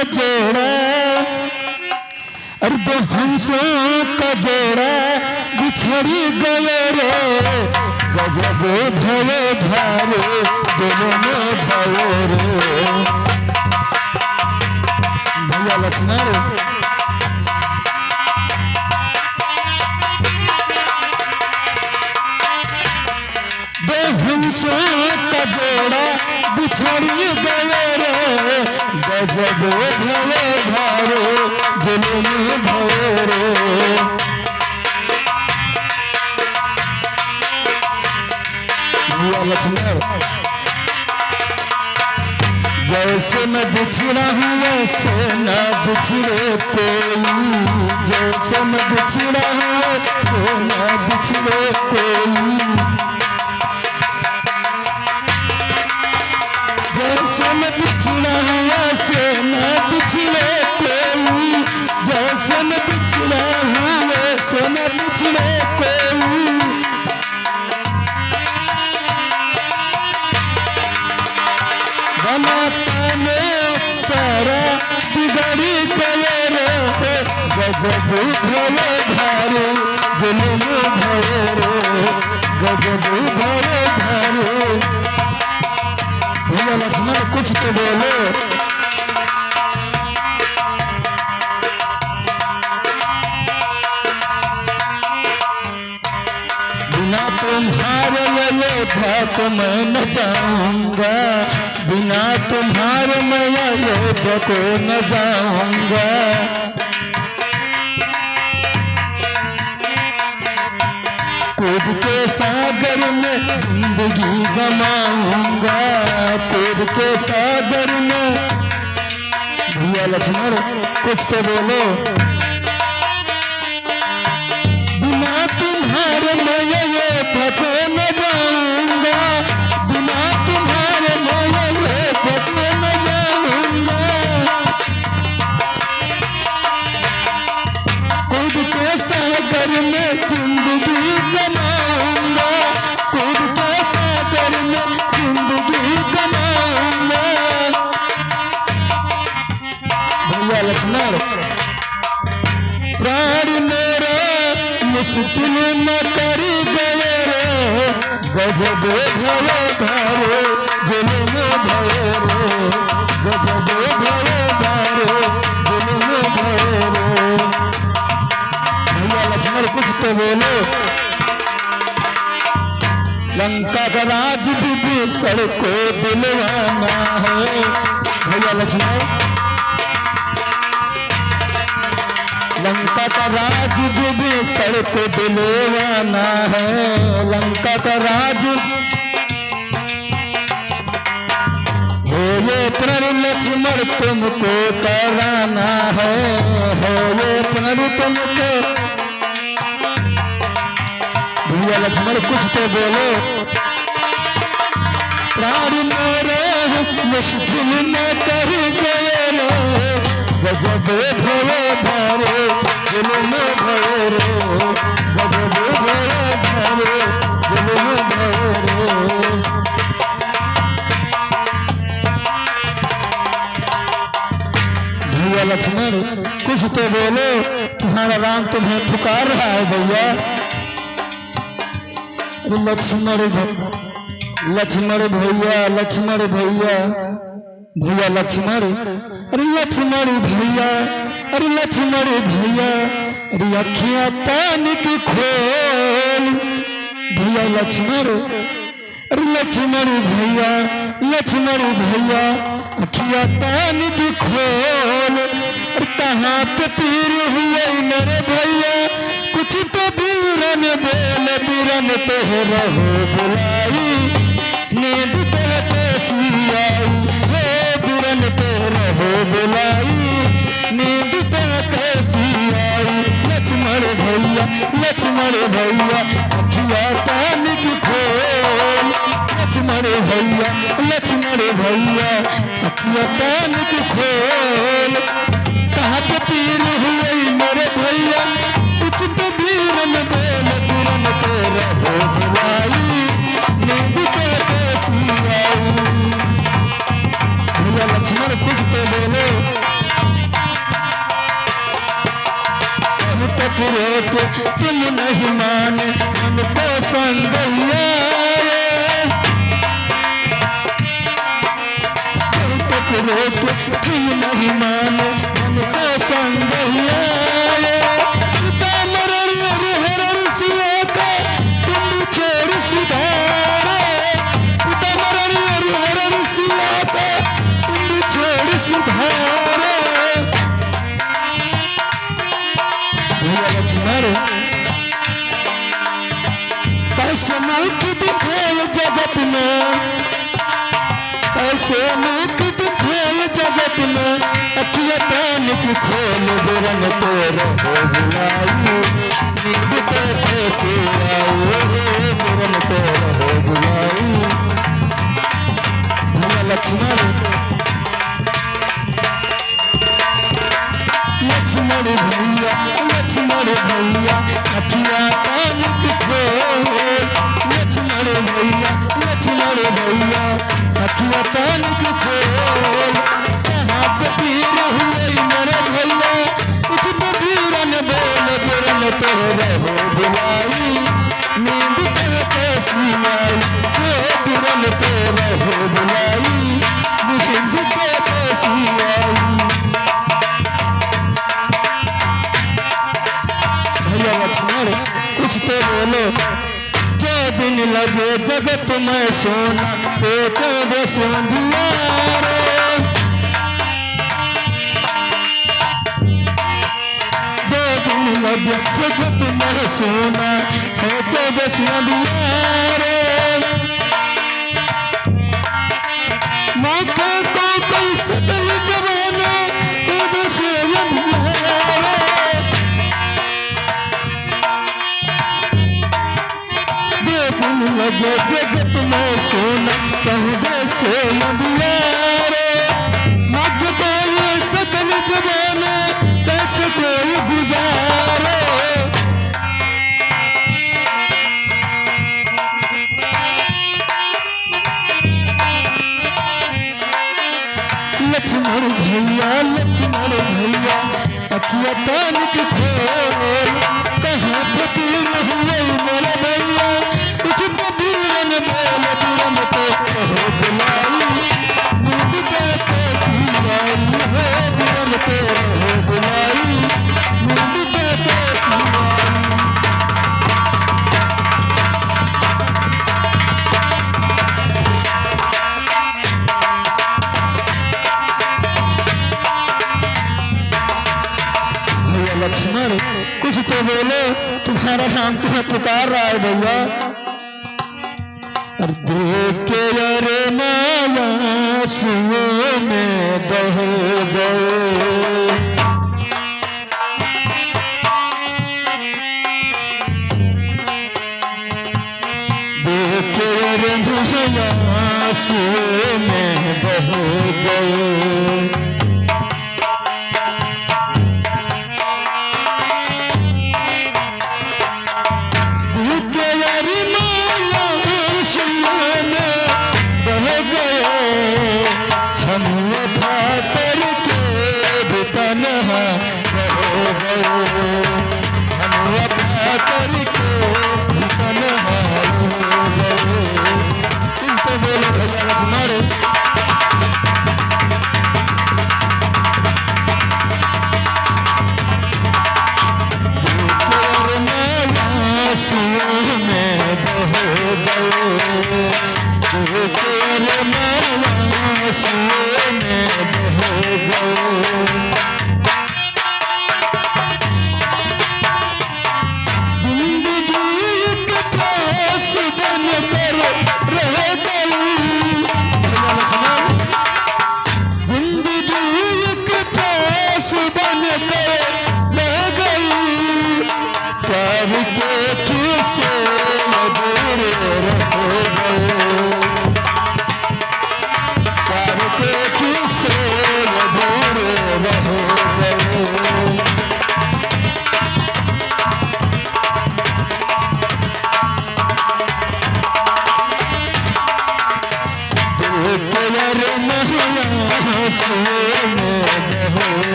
का जोड़ा, अरे दो हंसों का जोड़ा बिछड़ी गए रे, गजब भवे भारे दिल में भवे रे। भैया लक्ष्मण दो हंसों का जोड़ा बिछड़ी गए रे, गजब भवे भारे दिल में भवे रे। भैया लक्ष्मण जैसे मैं बिछड़ा हूँ वैसे न बिछड़े कोई, जैसे मैं बिछड़ा हूँ वैसे न बिछड़े कोई, जैसे मैं बिछड़ा हूँ वैसे न बिछड़े कोई, जैसे मैं बिछड़ा हूँ वैसे न बिछड़े कोई। बनाता ने सारा बिगड़ी गए रे, गजब भवे भारे दिल में भवे रे, गजब भवे भारे। भैया लक्ष्मण कुछ तो बोलो। बिना तुम्हारे अयोध्या को मैं न जाऊंगा, बिना तुम्हारे मैं अयोध्या को न जाऊंगा। कूद के सागर में जिंदगी गमाऊंगा, कूद के सागर में। भैया लक्ष्मण कुछ तो बोलो। बिना तुम्हारे मैं अयोध्या को न जाऊंगा, बिना तुम्हारे मैं अयोध्या को न जाऊंगा। कूद के सागर में जिंदगी गमाऊंगा, कूद के सागर में जिंदगी गमाऊंगा। भैया लक्ष्मण प्राण मेरा मुश्किल न कर गए रे, गजब भवे भारे दिल में भवे रे, गजब भवे भारे दिल में भवे रे। भैया लक्ष्मण कुछ तो बोलो। लंका का राज विभीषण को दिलवाना है। भैया लक्ष्मण लंका का राज विभीषण को दिलवाना है, लंका का राज हो ये प्रण लक्ष्मण तुमको कराना है, हो ये प्रण तुमको। भैया लक्ष्मण कुछ तो बोलो। प्राण मेरे मुश्किल न कर गए रे, गजब भवे भारे दिल में भवे रे, गजब भवे भारे दिल में भवे रे। भैया लक्ष्मण कुछ तो बोलो, तुम्हारा राम तुम्हें पुकार रहा है। भैया लक्ष्मण लक्ष्मण भैया, लक्ष्मण भैया, भैया लक्ष्मण, अरे लक्ष्मण भैया, अरे लक्ष्मण भैया, अरे अखियां तान की खोल। भैया लक्ष्मण, अरे लक्ष्मण भैया, लक्ष्मण भैया, अखियां तान की खोल। अरे कहाँ पे पीर हुए मेरे भैया, कुछ तो बीरन बोल, बीरन तो रहो बुलाई, नींद तो कैसी आई है, बीरन तो रहो बुलाई, नींद तो कैसी आई। लक्ष्मण भैया, लक्ष्मण भैया, अखियां तान की खोल। लक्ष्मण भैया, लक्ष्मण भैया, अखियां तान की खोल। कहाँ पे पीर हुए मेरे भैया, कुछ तो बीरन बोल, बीरन तो रहो बुलाई, नींद तो कैसी आई। भैया लक्ष्मण कुछ तो बोलो। रोके तुम नहीं माने मन को संगैया रोके तुम नहीं माने मन को संगैया कैसे मुख दिखाए जगत में कैसे मुख दिखाए जगत में अखिया तान की खोल दुरन तो रहो बुलाई नींद तो कैसे आए दुरन तो रहो बुलाई भैया लक्ष्मण भैया अखिया तान की खोल लक्ष्मण भैया अखिया तान की खोल कहाँ पे पीर हुए मेरे भैया कुछ तो पीरन बोल दुरन तो रहो बुलाई नींद तो कैसी आई दुरन तो रहो बुलाई नींद तो कैसी आई कुछ तो बोलो जो दिन लगे जगत में सोना तो चौदह सोंधिया दो दिन लगे जगत में सोना है 14 सोंधिया मौके को कोई सकल जवाना लगे जगत में सोना 14 से अंधियारे मग को ये सकल जमाने कैसे कोई गुजारे लक्ष्मण भैया अखिया तान की खोल कहाँ पे पीर हुए मेरे भैया कुछ तो पीरन बोल दुरन तो रहो बुलाई नींद तो कैसी आई दुरन तो रहो बुलाई नींद तो कैसी लक्ष्मण कुछ तो बोलो तुम्हारा नाम तुम्हें पुकार रहा है भैया देख के अरे माया सुओं में बह गए देख के अरे माया सुओं में बह गए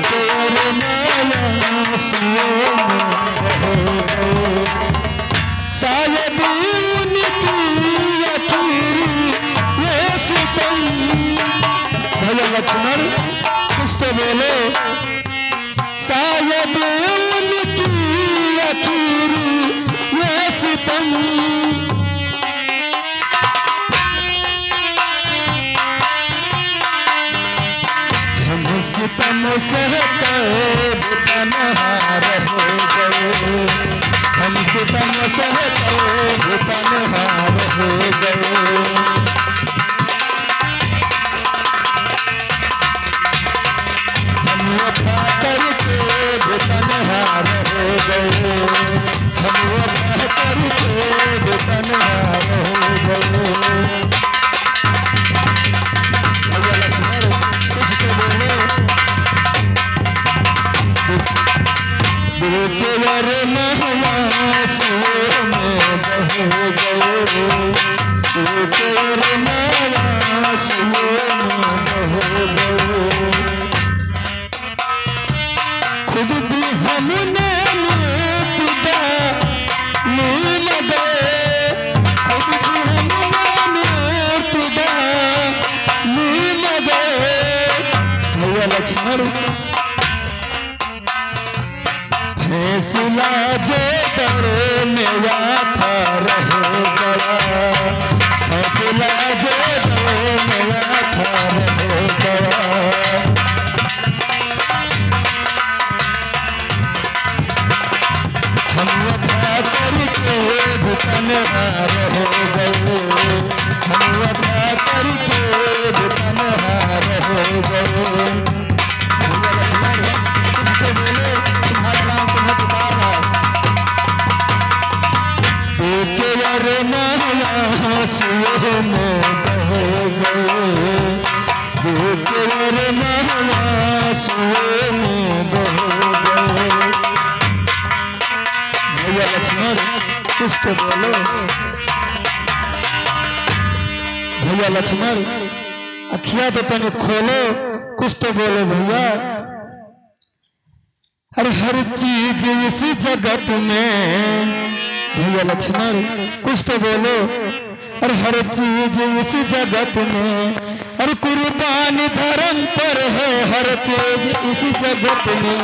तेरे माया भैया लक्ष्मण कुछ तो बोले। शायद उनकी आखिरी ये सितम, हम सितम सहते तन्हा रह गए, हम सितम सहते तन्हा रह गए। तन्हा रह गए, हम वफा करके तन्हा रह गए। भैया लक्ष्मण कुछ तो बोले। देखे यारे आंसुओं में बह गए, देखे यारे आंसुओं में बह गए। खुद भी हमने टूटा नील गए, खुद भी हमने टूटा नील गए। भैया लक्ष्मण फैसला जो दर मेरा था रह गया, फैसला जो दर मेरा था रह गया। हम वफा करके तन्हा रह गए, हम वफा करके तन्हा रह गए। भैया लक्ष्मण कुछ तो बोले। तुम्हारा नाम तुम्हें पुकार रहा है। देखे यारे आंसुओं में बह गए, देखे यारे आंसुओं में बह गए। भैया लक्ष्मण कुछ तो बोलो। भैया लक्ष्मण अखियां तो तने खोलो, कुछ तो बोलो भैया। अरे हर चीज इस जगत में, भैया लक्ष्मण कुछ तो बोलो। अरे हर चीज इस जगत में, अरे कुर्बान धर्म पर है हर चीज इस जगत में।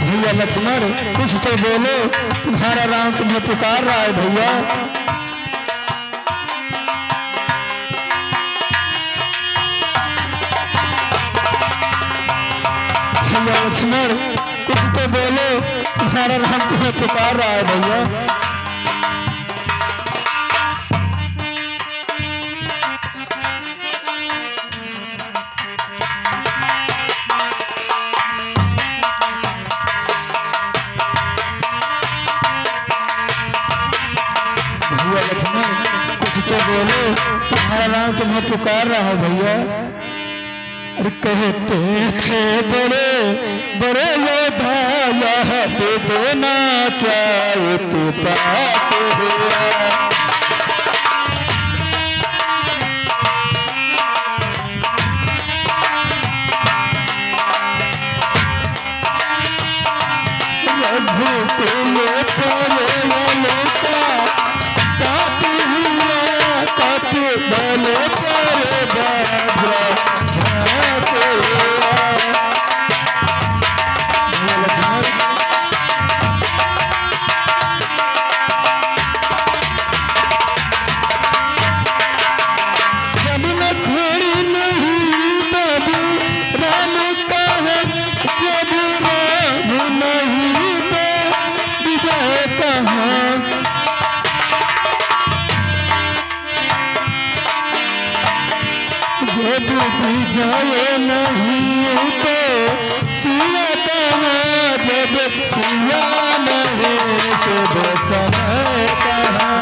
भैया लक्ष्मण कुछ तो बोलो। तुम्हारा राम तुम्हें पुकार रहा है भैया। भैया लक्ष्मण कुछ तो बोलो। तुम्हारा राम तुम्हें पुकार रहा है भैया। भैया लक्ष्मण कुछ तो बोलो। तुम्हारा नाम तुम्हें पुकार रहा है भैया। अरे कहते थे बड़े बड़े योद्धा यहाँ पे देना क्या उत्पात हुआ। जब विजय नहीं तो सिया कहाँ, जब सिया नहीं शुभ समय कहाँ।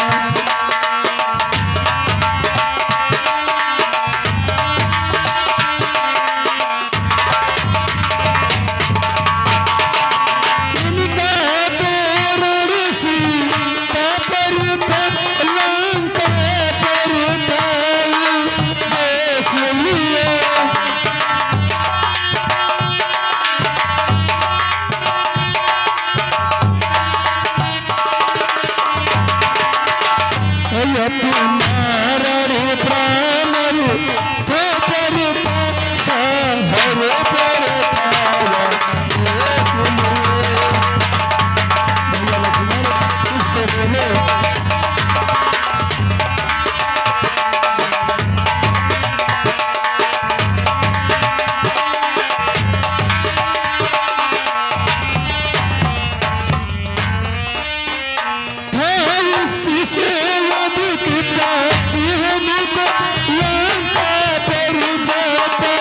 उसी से अधिक प्राची हमको लंका पर जाता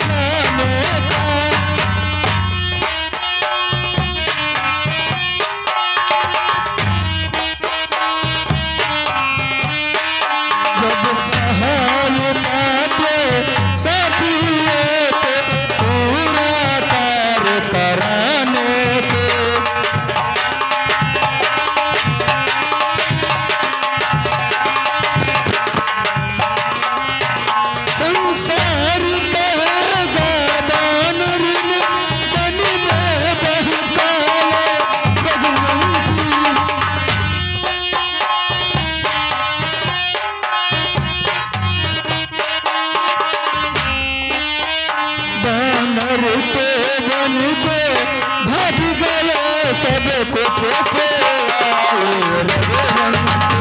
नाने का। जब सहायता के साथी तो पूरा कार्य कराने को। संसार कहेगा दानव में बन में बहकाए रघुवंशी। दानव के बन के भाग गए सब कुछ के आए रघुवंशी।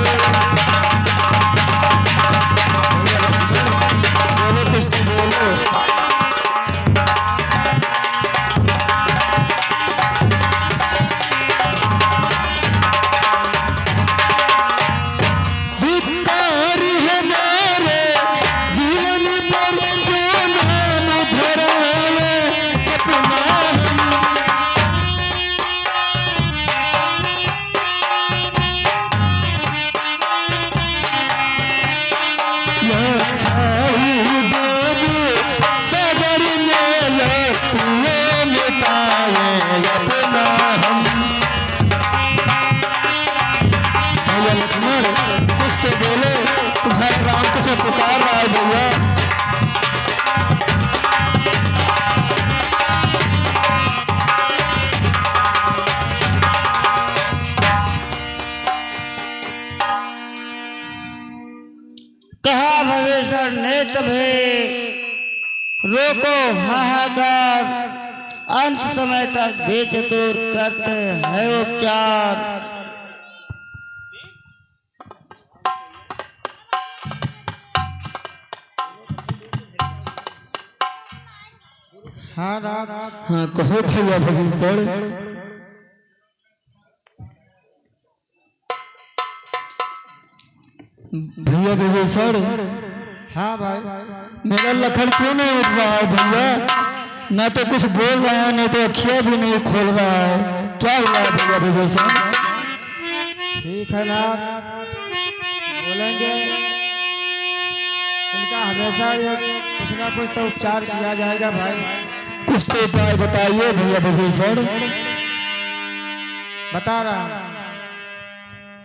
बोलो कुछ तो बोलो। धिक्कार है मेरे जीवन पर जो नाम धरावे अपना हम। छाई बाबू सागर में लटुए मिटाए अपना हम। भैया लक्ष्मण कुछ तो बोलो, तुम्हारे राम को से पुकार रहा है भैया। कहा भवेश्वर नेत भे रोको हाहाकार, अंत समय तक बेचतुर करते हैं उपचार। हाँ कहो भैया भविष्य। भैया विवेशर। हाँ भाई। मेरा लखन क्यों नहीं उठ रहा है भैया? ना तो कुछ बोल रहा है, नहीं तो अखियां भी नहीं खोल रहा है। क्या हुआ है भैया विवेशर? ठीक है ना, बोलेंगे। इनका हमेशा ये कुछ ना कुछ तो उपचार किया जाएगा भाई। कुछ तो उपाय बताइए भैया विवेशर। बता रहा हूं।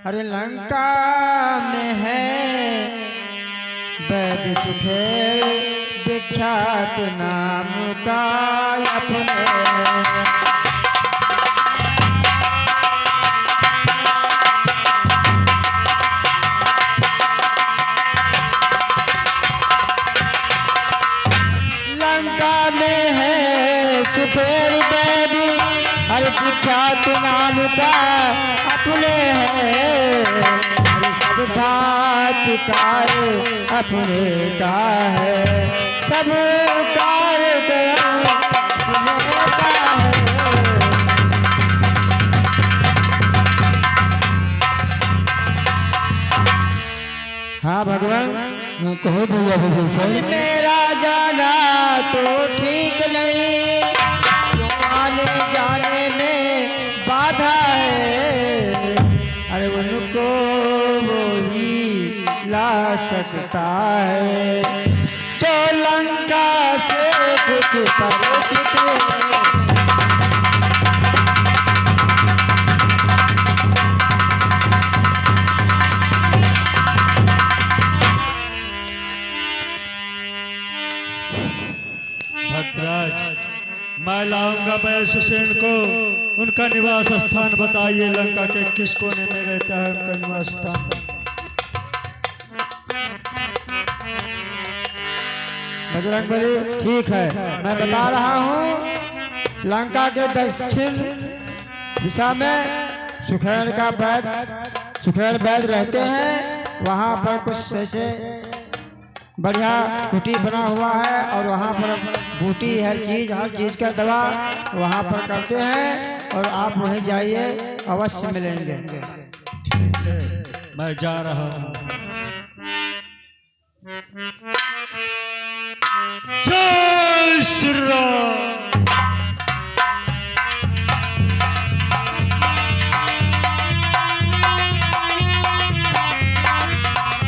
अरे लंका में है वैद्य सुखेर विख्यात नाम का अपने। लंका में है सुखेर वैद्य अरे विख्यात नाम का अपने हैं। अरे सब बात कार्य अपने का है, सब कार्य अपने का है। हाँ भगवान। कहो भैया विवेशर। मेरा जाना तो ठीक नहीं, आने जाने में बाधा है। अरे उनको वो ही ला सकता है जो लंका से कुछ परिचित है। भक्तराज, मैं लाऊंगा वैश्यसेन को। उनका निवास स्थान बताइए, लंका के किस कोने में रहता है उनका निवास स्थान? बजरंगबली ठीक है, मैं बता रहा हूँ। लंका के दक्षिण दिशा में सुखेर वैद्य रहते हैं। वहाँ पर कुछ ऐसे बढ़िया कुटी बना हुआ है और वहाँ पर बूटी हर चीज़ का दवा वहाँ पर करते हैं। और आप वहीं जाइए, अवश्य मिलेंगे। ठीक है। मैं जा रहा हूं। जय श्री राम।